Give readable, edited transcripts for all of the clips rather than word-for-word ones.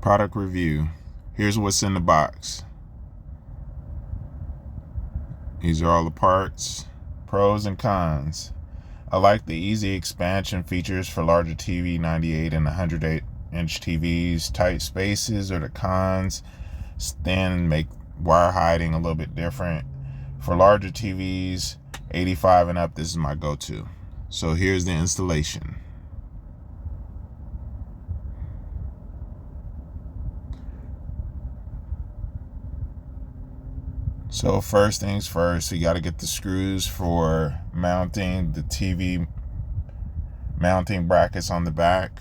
Product review. Here's what's in the box. These are all the parts. Pros and cons. I like the easy expansion features for larger TV, 98 and 108-inch TVs. Tight spaces are the cons. Thin make wire hiding a little bit different. For larger TVs, 85 and up, this is my go-to. So here's the installation. So first things first, you got to get the screws for mounting the TV mounting brackets on the back.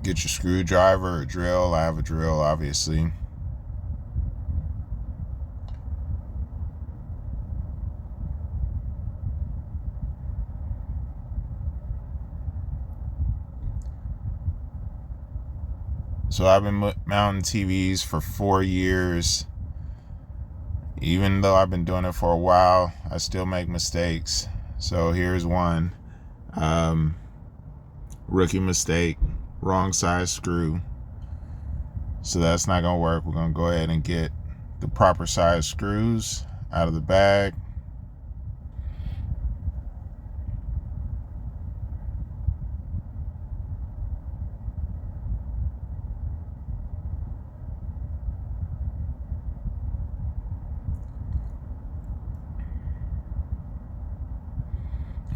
Get your screwdriver or drill. I have a drill, obviously. So I've been mounting TVs for 4 years. Even though I've been doing it for a while, I still make mistakes. So here's one. Rookie mistake. Wrong size screw. So that's not going to work. We're going to go ahead and get the proper size screws out of the bag.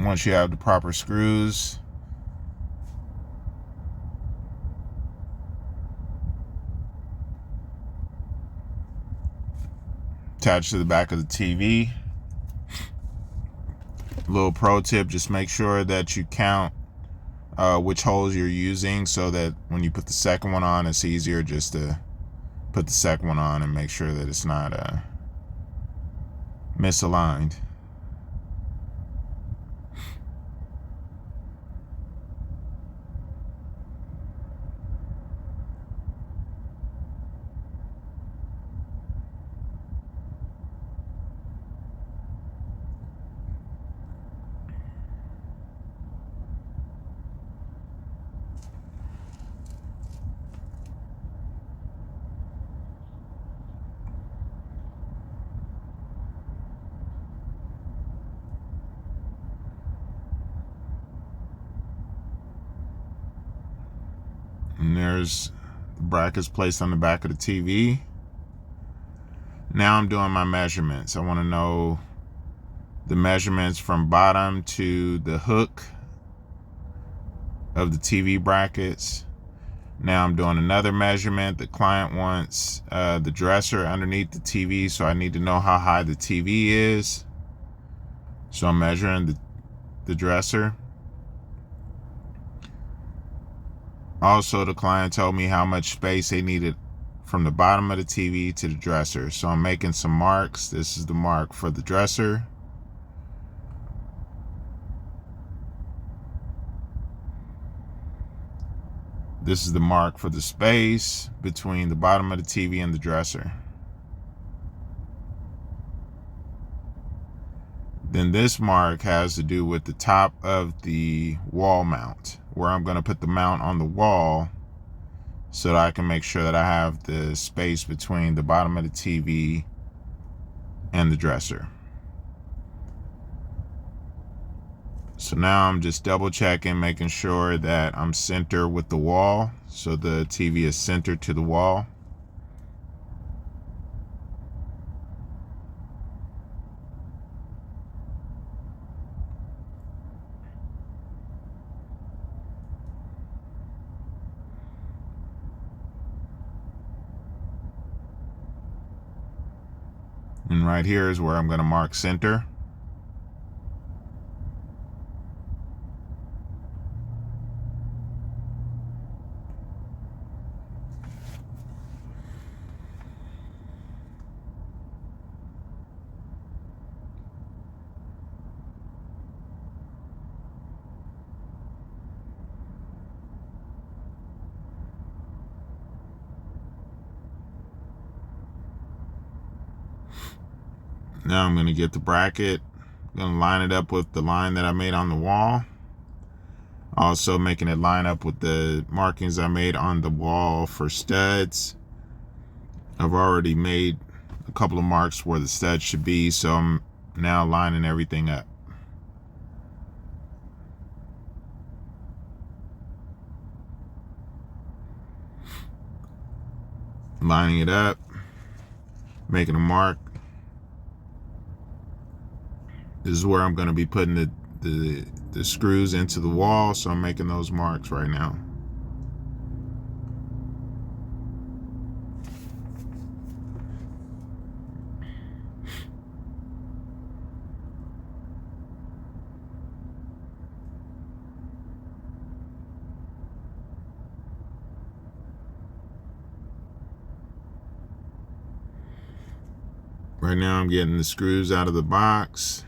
Once you have the proper screws, attached to the back of the TV. Little pro tip, just make sure that you count which holes you're using so that when you put the second one on, it's easier just to put the second one on and make sure that it's not misaligned. And there's the brackets placed on the back of the TV. Now I'm doing my measurements. I want to know the measurements from bottom to the hook of the TV brackets. Now I'm doing another measurement. The client wants the dresser underneath the TV, so I need to know how high the TV is. So I'm measuring the dresser. Also, the client told me how much space they needed from the bottom of the TV to the dresser. So I'm making some marks. This is the mark for the dresser. This is the mark for the space between the bottom of the TV and the dresser. Then this mark has to do with the top of the wall mount, where I'm going to put the mount on the wall so that I can make sure that I have the space between the bottom of the TV and the dresser. So now I'm just double checking, making sure that I'm centered with the wall, so the TV is centered to the wall. And right here is where I'm going to mark center. Now I'm going to get the bracket. I'm going to line it up with the line that I made on the wall. Also making it line up with the markings I made on the wall for studs. I've already made a couple of marks where the studs should be, so I'm now lining everything up. Lining it up, making a mark. This is where I'm going to be putting the screws into the wall, so I'm making those marks right now. Right now I'm getting the screws out of the box.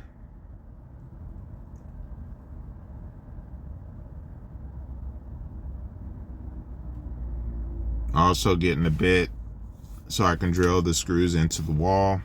Also getting a bit so I can drill the screws into the wall.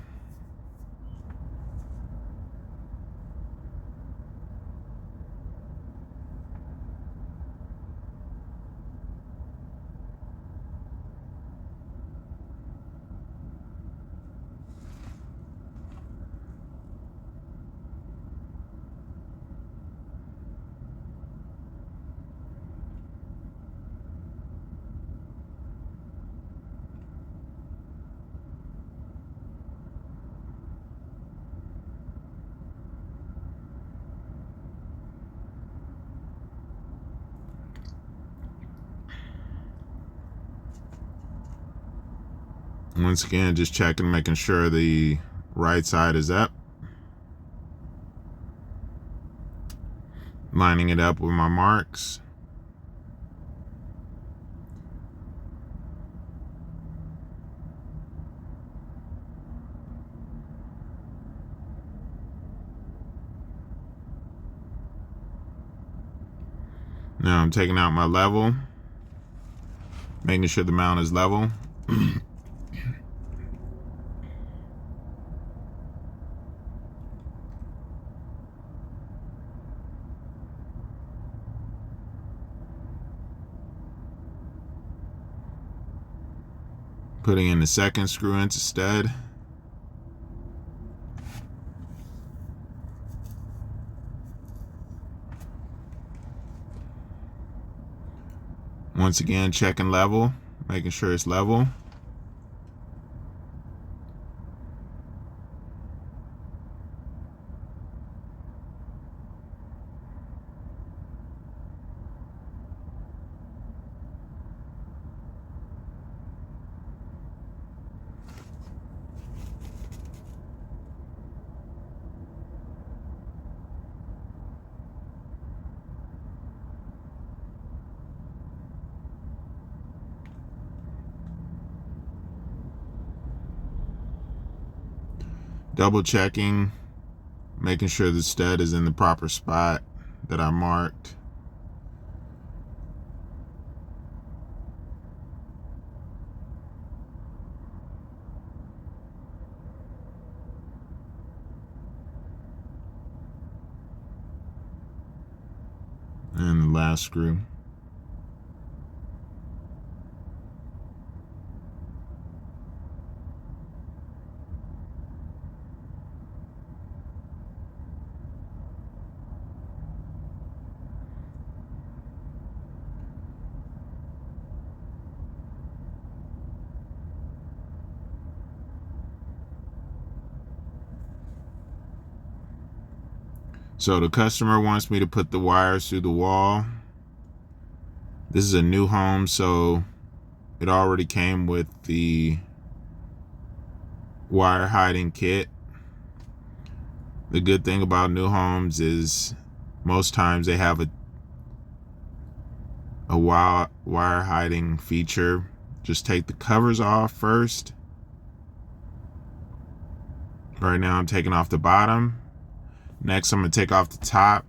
Once again, just checking, making sure the right side is up. Lining it up with my marks. Now I'm taking out my level, making sure the mount is level. Putting in the second screw into stud. Once again, checking level, making sure it's level. Double checking, making sure the stud is in the proper spot that I marked. And the last screw. So the customer wants me to put the wires through the wall. This is a new home, so it already came with the wire hiding kit. The good thing about new homes is most times they have a wire hiding feature. Just take the covers off first. Right now I'm taking off the bottom. Next, I'm going to take off the top.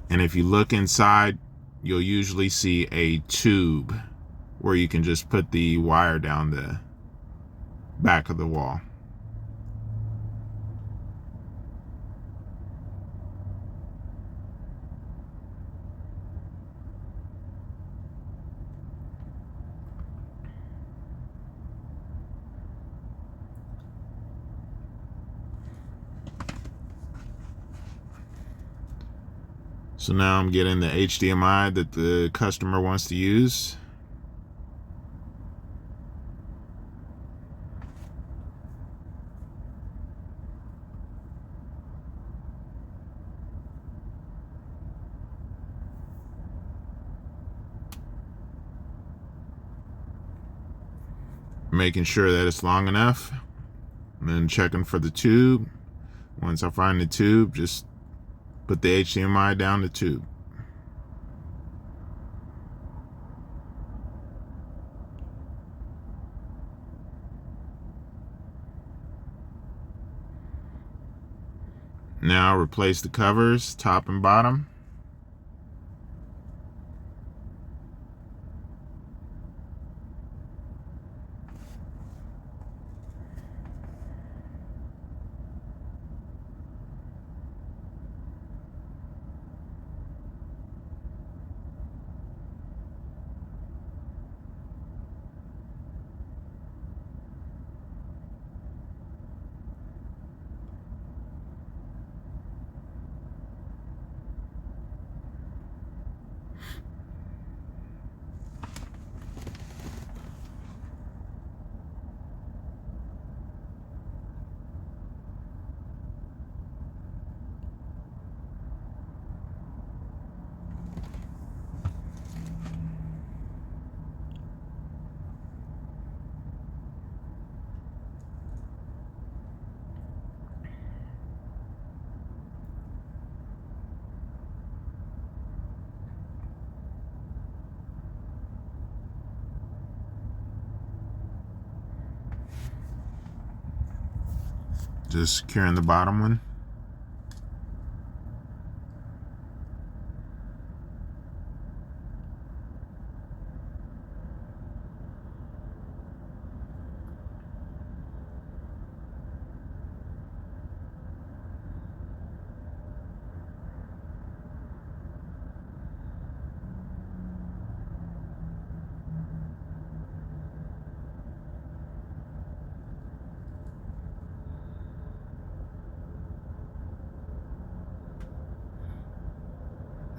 And if you look inside, you'll usually see a tube where you can just put the wire down the back of the wall. So now I'm getting the HDMI that the customer wants to use. Making sure that it's long enough, and then checking for the tube. Once I find the tube, just put the HDMI down the tube. Now replace the covers, top and bottom. Just securing the bottom one.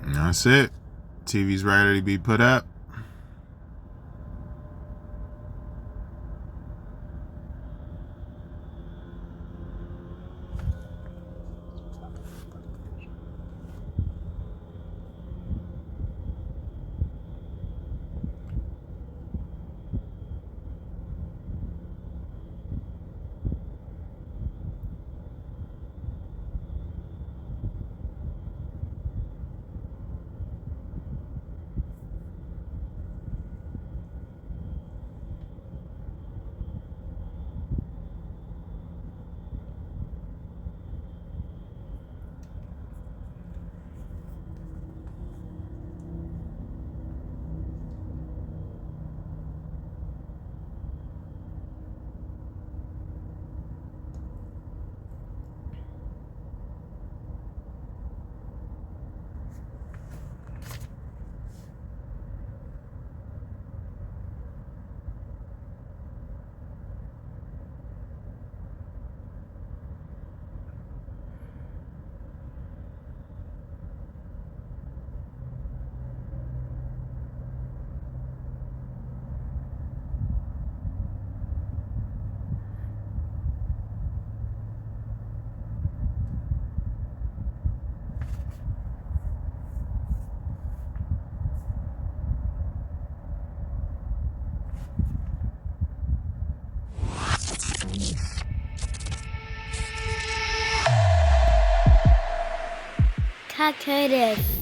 And that's it. TV's ready to be put up. CallCurtis.